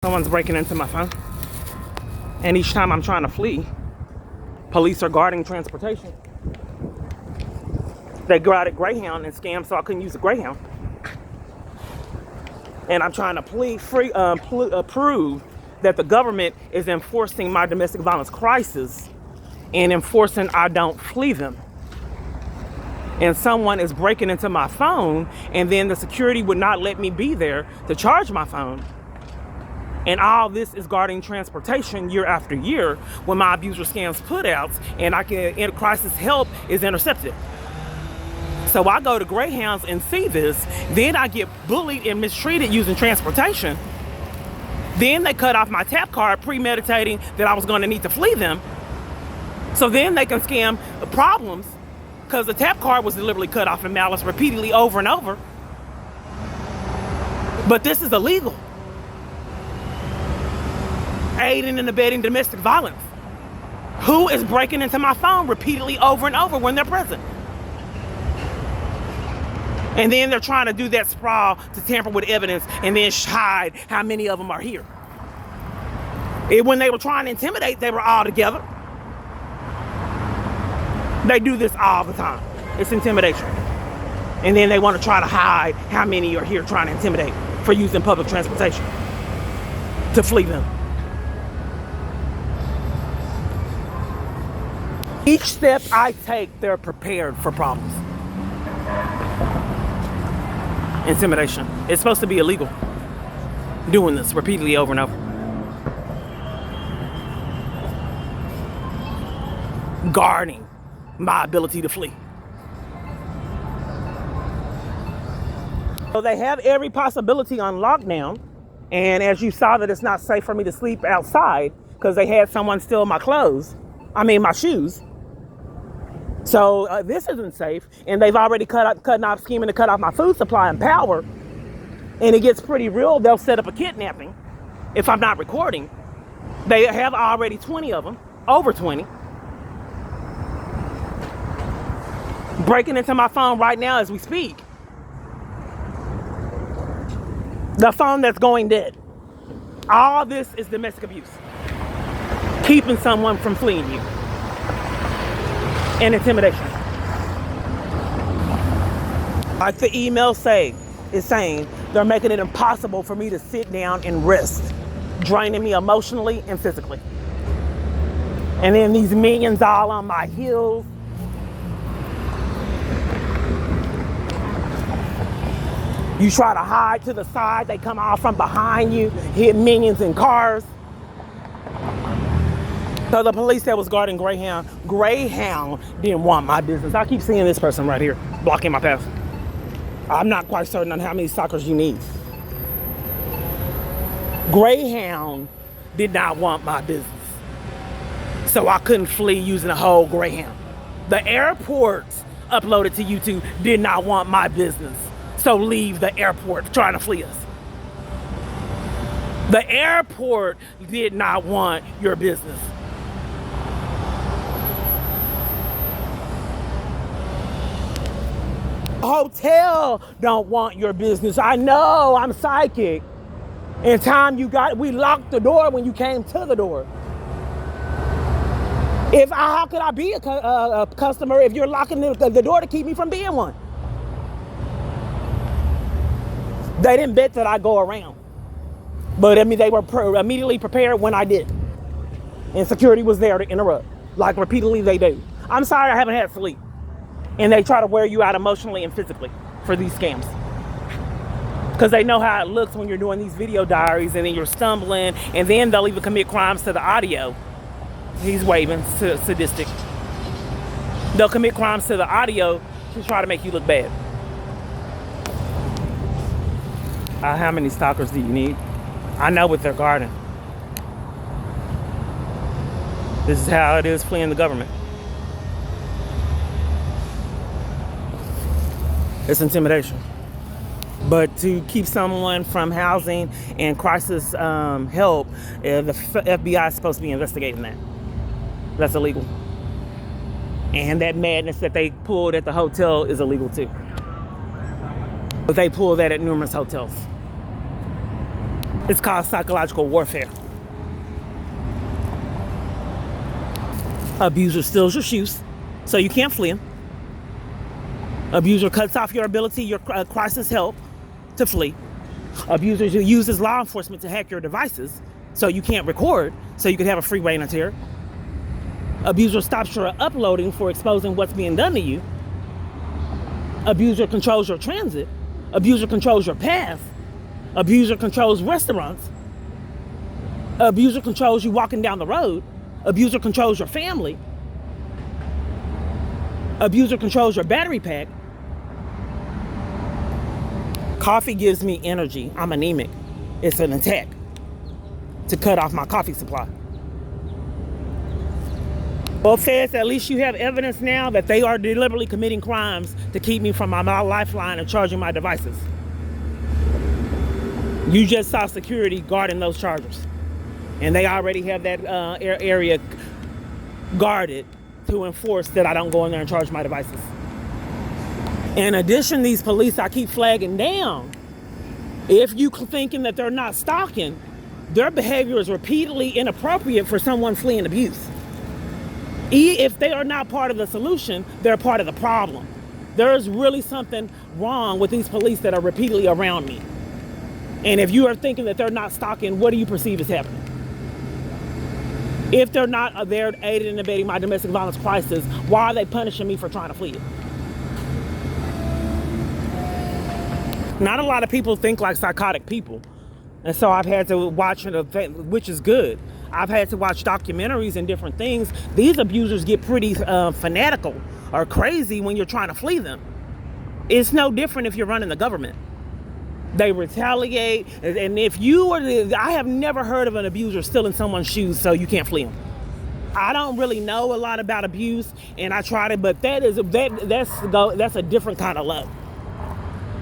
Someone's breaking into my phone. And each time I'm trying to flee, police are guarding transportation. They go out at Greyhound and scam so I couldn't use the Greyhound. And I'm trying to prove that the government is enforcing my domestic violence crisis and enforcing I don't flee them. And someone is breaking into my phone, and then the security would not let me be there to charge my phone. And all this is guarding transportation year after year when my abuser scams putouts and crisis help is intercepted. So I go to Greyhounds and see this. Then I get bullied and mistreated using transportation. Then they cut off my tap card, premeditating that I was going to need to flee them. So then they can scam the problems because the tap card was deliberately cut off in malice repeatedly over and over. But this is illegal. Aiding and abetting domestic violence. Who is breaking into my phone repeatedly over and over when they're present? And then they're trying to do that sprawl to tamper with evidence and then hide how many of them are here. When they were trying to intimidate, they were all together. They do this all the time. It's intimidation. And then they want to try to hide how many are here trying to intimidate for using public transportation to flee them. Each step I take, they're prepared for problems. Intimidation. It's supposed to be illegal. Doing this repeatedly over and over. Guarding my ability to flee. So they have every possibility on lockdown. And as you saw that it's not safe for me to sleep outside because they had someone steal my shoes. So this isn't safe, and they've already scheming to cut off my food supply and power, and it gets pretty real. They'll set up a kidnapping if I'm not recording. They have already 20 of them, over 20, breaking into my phone right now as we speak. The phone that's going dead. All this is domestic abuse, keeping someone from fleeing you. And intimidation. Like the email is saying, they're making it impossible for me to sit down and rest, draining me emotionally and physically. And then these minions all on my heels. You try to hide to the side, they come out from behind you, hit minions in cars. So the police that was guarding Greyhound didn't want my business. I keep seeing this person right here, blocking my path. I'm not quite certain on how many stalkers you need. Greyhound did not want my business. So I couldn't flee using a whole Greyhound. The airport uploaded to YouTube did not want my business. So leave the airport trying to flee us. The airport did not want your business. Hotel don't want your business. I know, I'm psychic. In time we locked the door when you came to the door. How could I be a customer if you're locking the door to keep me from being one? They didn't bet that I go around. But they were immediately prepared when I did. And security was there to interrupt, like repeatedly they do. I'm sorry I haven't had sleep. And they try to wear you out emotionally and physically for these scams. Because they know how it looks when you're doing these video diaries and then you're stumbling, and then they'll even commit crimes to the audio. He's waving, sadistic. They'll commit crimes to the audio to try to make you look bad. How many stalkers do you need? I know what they're guarding. This is how it is fleeing the government. It's intimidation. But to keep someone from housing and crisis help, the FBI is supposed to be investigating that. That's illegal. And that madness that they pulled at the hotel is illegal too. But they pull that at numerous hotels. It's called psychological warfare. Abuser steals your shoes, so you can't flee him. Abuser cuts off your ability, your crisis help, to flee. Abuser uses law enforcement to hack your devices, so you can't record, so you can have a free reign of terror. Abuser stops your uploading for exposing what's being done to you. Abuser controls your transit. Abuser controls your path. Abuser controls restaurants. Abuser controls you walking down the road. Abuser controls your family. Abuser controls your battery pack. Coffee gives me energy. I'm anemic. It's an attack to cut off my coffee supply. Well, feds, at least you have evidence now that they are deliberately committing crimes to keep me from my lifeline and charging my devices. You just saw security guarding those chargers. And they already have that area guarded to enforce that I don't go in there and charge my devices. In addition, these police I keep flagging down. If you thinking that they're not stalking, their behavior is repeatedly inappropriate for someone fleeing abuse. If they are not part of the solution, they're part of the problem. There is really something wrong with these police that are repeatedly around me. And if you are thinking that they're not stalking, what do you perceive is happening? If they're not there aiding and abetting my domestic violence crisis, why are they punishing me for trying to flee it? Not a lot of people think like psychotic people. And so I've had to watch an event, which is good. I've had to watch documentaries and different things. These abusers get pretty fanatical or crazy when you're trying to flee them. It's no different if you're running the government. They retaliate, and if you are, I have never heard of an abuser stealing someone's shoes so you can't flee them. I don't really know a lot about abuse, and I try to, but that's a different kind of love,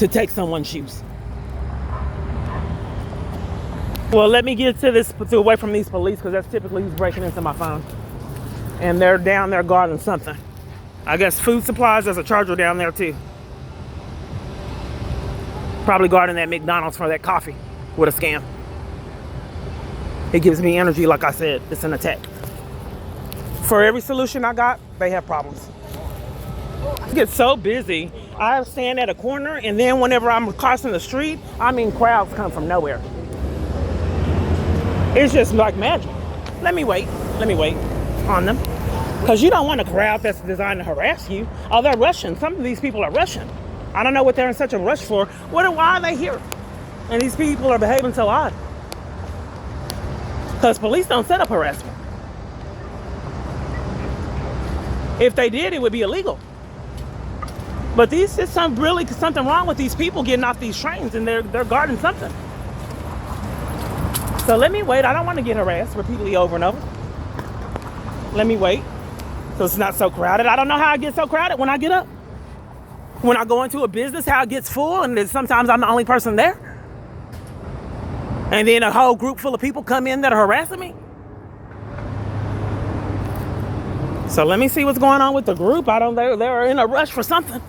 to take someone's shoes. Well, let me get to away from these police, because that's typically who's breaking into my phone. And they're down there guarding something. I guess food supplies. There's a charger down there too. Probably guarding that McDonald's for that coffee with a scam. It gives me energy, like I said. It's an attack. For every solution I got, they have problems. I get so busy. I stand at a corner, and then whenever I'm crossing the street, crowds come from nowhere. It's just like magic. Let me wait on them. Because you don't want a crowd that's designed to harass you. Oh, they're rushing. Some of these people are rushing. I don't know what they're in such a rush for. Why are they here? And these people are behaving so odd. Because police don't set up harassment. If they did, it would be illegal. But there's something wrong with these people getting off these trains, and they're guarding something. So let me wait. I don't want to get harassed repeatedly over and over. Let me wait so it's not so crowded. I don't know how it gets so crowded when I get up. When I go into a business, how it gets full, and then sometimes I'm the only person there. And then a whole group full of people come in that are harassing me. So let me see what's going on with the group. They're in a rush for something.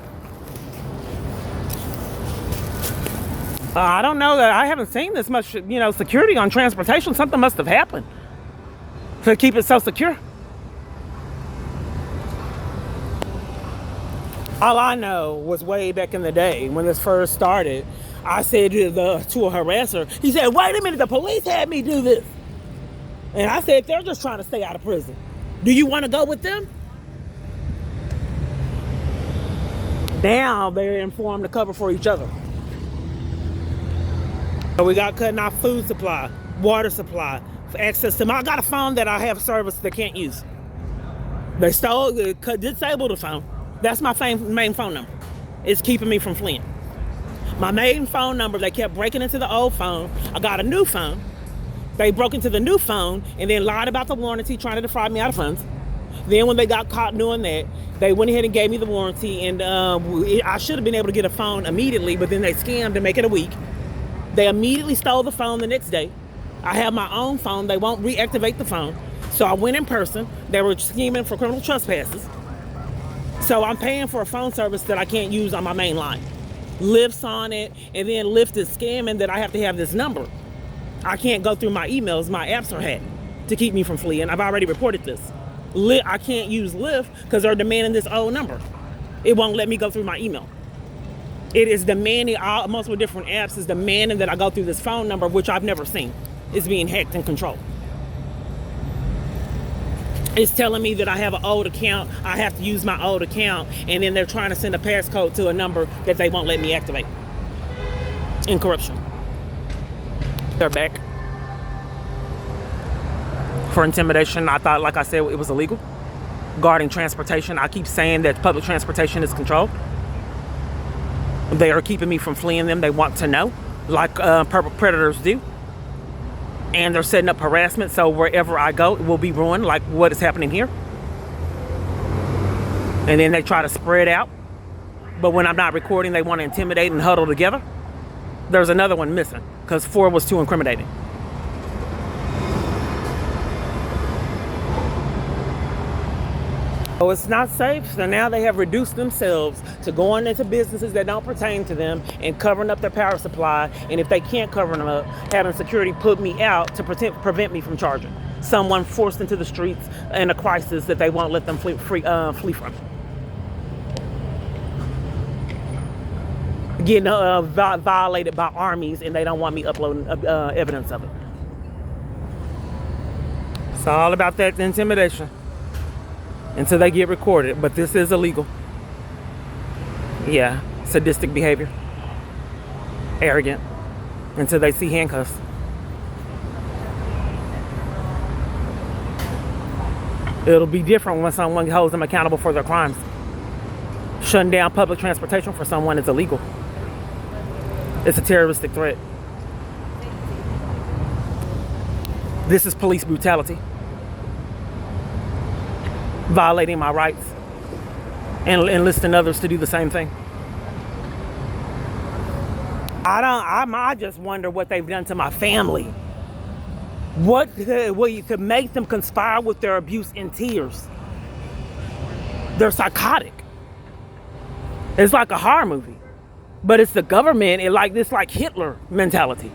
I don't know that I haven't seen this much, security on transportation. Something must have happened to keep it so secure. All I know was way back in the day when this first started, I said to a harasser, he said, "Wait a minute, the police had me do this." And I said, "They're just trying to stay out of prison. Do you want to go with them?" Now they're informed to cover for each other. So we got cutting off food supply, water supply, for access to I got a phone that I have service they can't use. They disabled the phone. That's my main phone number. It's keeping me from fleeing. My main phone number, they kept breaking into the old phone. I got a new phone. They broke into the new phone and then lied about the warranty, trying to defraud me out of funds. Then when they got caught doing that, they went ahead and gave me the warranty, and I should have been able to get a phone immediately, but then they scammed to make it a week. They immediately stole the phone the next day. I have my own phone. They won't reactivate the phone. So I went in person. They were scheming for criminal trespasses. So I'm paying for a phone service that I can't use on my main line. Lyft's on it, and then Lyft is scamming that I have to have this number. I can't go through my emails. My apps are hacked to keep me from fleeing. I've already reported this. I can't use Lyft because they're demanding this old number. It won't let me go through my email. It is demanding, multiple different apps is demanding that I go through this phone number, which I've never seen. It's being hacked and controlled. It's telling me that I have an old account. I have to use my old account, and then they're trying to send a passcode to a number that they won't let me activate. In corruption. They're back. For intimidation, I thought, like I said, it was illegal. Guarding transportation, I keep saying that public transportation is controlled. They are keeping me from fleeing them. They want to know, like predators do. And they're setting up harassment, so wherever I go, it will be ruined, like what is happening here. And then they try to spread out. But when I'm not recording, they want to intimidate and huddle together. There's another one missing, because 4 was too incriminating. So it's not safe, so now they have reduced themselves to going into businesses that don't pertain to them and covering up their power supply, and if they can't cover them up, having security put me out to prevent me from charging. Someone forced into the streets in a crisis that they won't let them flee from. Getting violated by armies, and they don't want me uploading evidence of it. It's all about that intimidation. Until they get recorded, but this is illegal. Yeah, sadistic behavior. Arrogant. Until they see handcuffs. It'll be different when someone holds them accountable for their crimes. Shutting down public transportation for someone is illegal. It's a terroristic threat. This is police brutality. Violating my rights and enlisting others to do the same thing. I just wonder what they've done to my family. What to make them conspire with their abuse in tears. They're psychotic. It's like a horror movie, but it's the government. It's like Hitler mentality.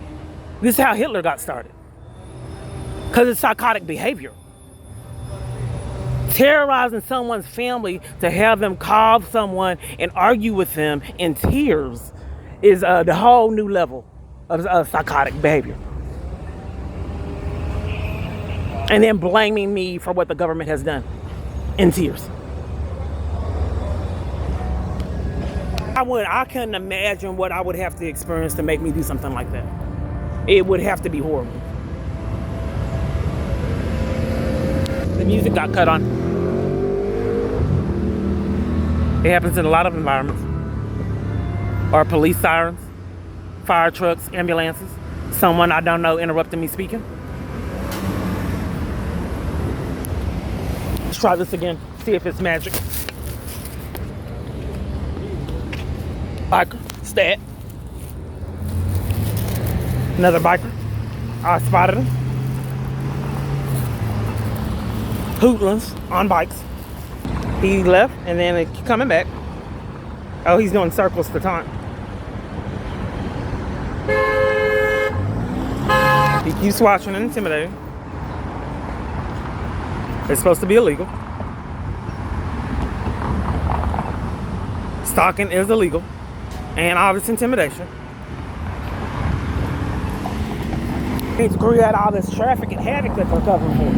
This is how Hitler got started, because it's psychotic behavior. Terrorizing someone's family to have them call someone and argue with them in tears is the whole new level of psychotic behavior. And then blaming me for what the government has done in tears. I couldn't imagine what I would have to experience to make me do something like that. It would have to be horrible. The music got cut on. It happens in a lot of environments. Or police sirens, fire trucks, ambulances, someone I don't know interrupting me speaking. Let's try this again, see if it's magic. Biker, stat. Another biker. I spotted him. Hoodlums on bikes. He left and then coming back. Oh, he's doing circles to taunt. He keeps watching and intimidating. It's supposed to be illegal. Stalking is illegal. And obvious intimidation. He's created all this traffic and havoc that they're covering for.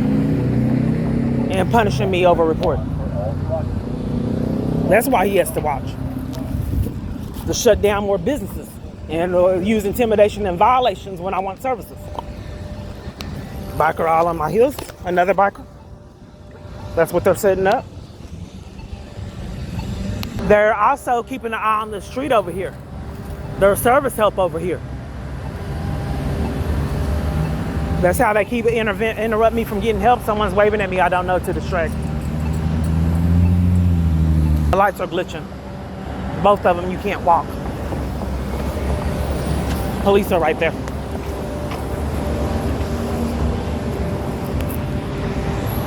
And punishing me over reporting. That's why he has to watch. To shut down more businesses and use intimidation and violations when I want services. Biker all on my heels. Another biker. That's what they're setting up. They're also keeping an eye on the street over here. There's service help over here. That's how they keep interrupt me from getting help. Someone's waving at me I don't know to distract. The lights are glitching. Both of them, you can't walk. Police are right there.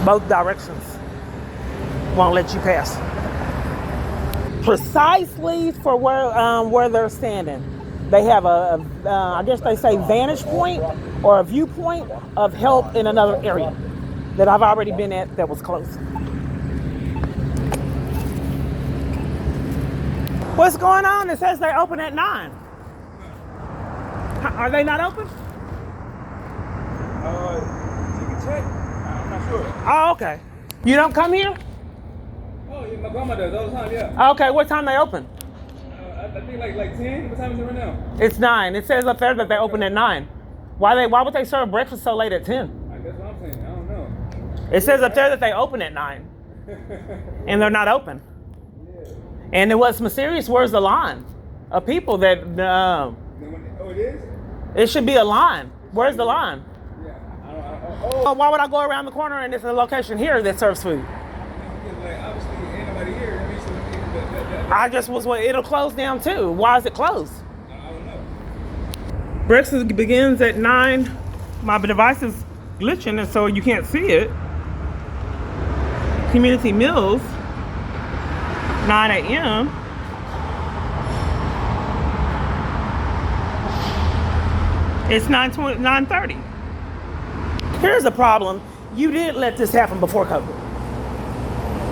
Both directions won't let you pass. Precisely for where they're standing. They have I guess they say vantage point or a viewpoint of help in another area that I've already been at that was closed. What's going on? It says they open at 9. Are they not open? You can check. I'm not sure. Oh, okay. You don't come here? Oh, yeah, my grandma does all the time, yeah. Okay, what time they open? I think like 10. What time is it right now? It's 9. It says up there that they open at 9. Why would they serve breakfast so late at 10? That's what I'm saying. I don't know. It says up there that they open at 9. And they're not open. Yeah. And it was mysterious. Where's the line of people that? Oh, it is? It should be a line. Where's the line? Yeah. I don't. Why would I go around the corner and there's a location here that serves food? Like, obviously, ain't nobody here. I mean, so I just was. Well, it'll close down too. Why is it closed? I don't know. Breakfast begins at 9. My device is glitching, and so you can't see it. Community meals, 9 a.m. It's 9:30. Here's the problem. You did let this happen before COVID.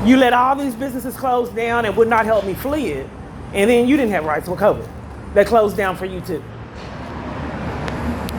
You let all these businesses close down and would not help me flee it. And then you didn't have rights with COVID. They closed down for you too.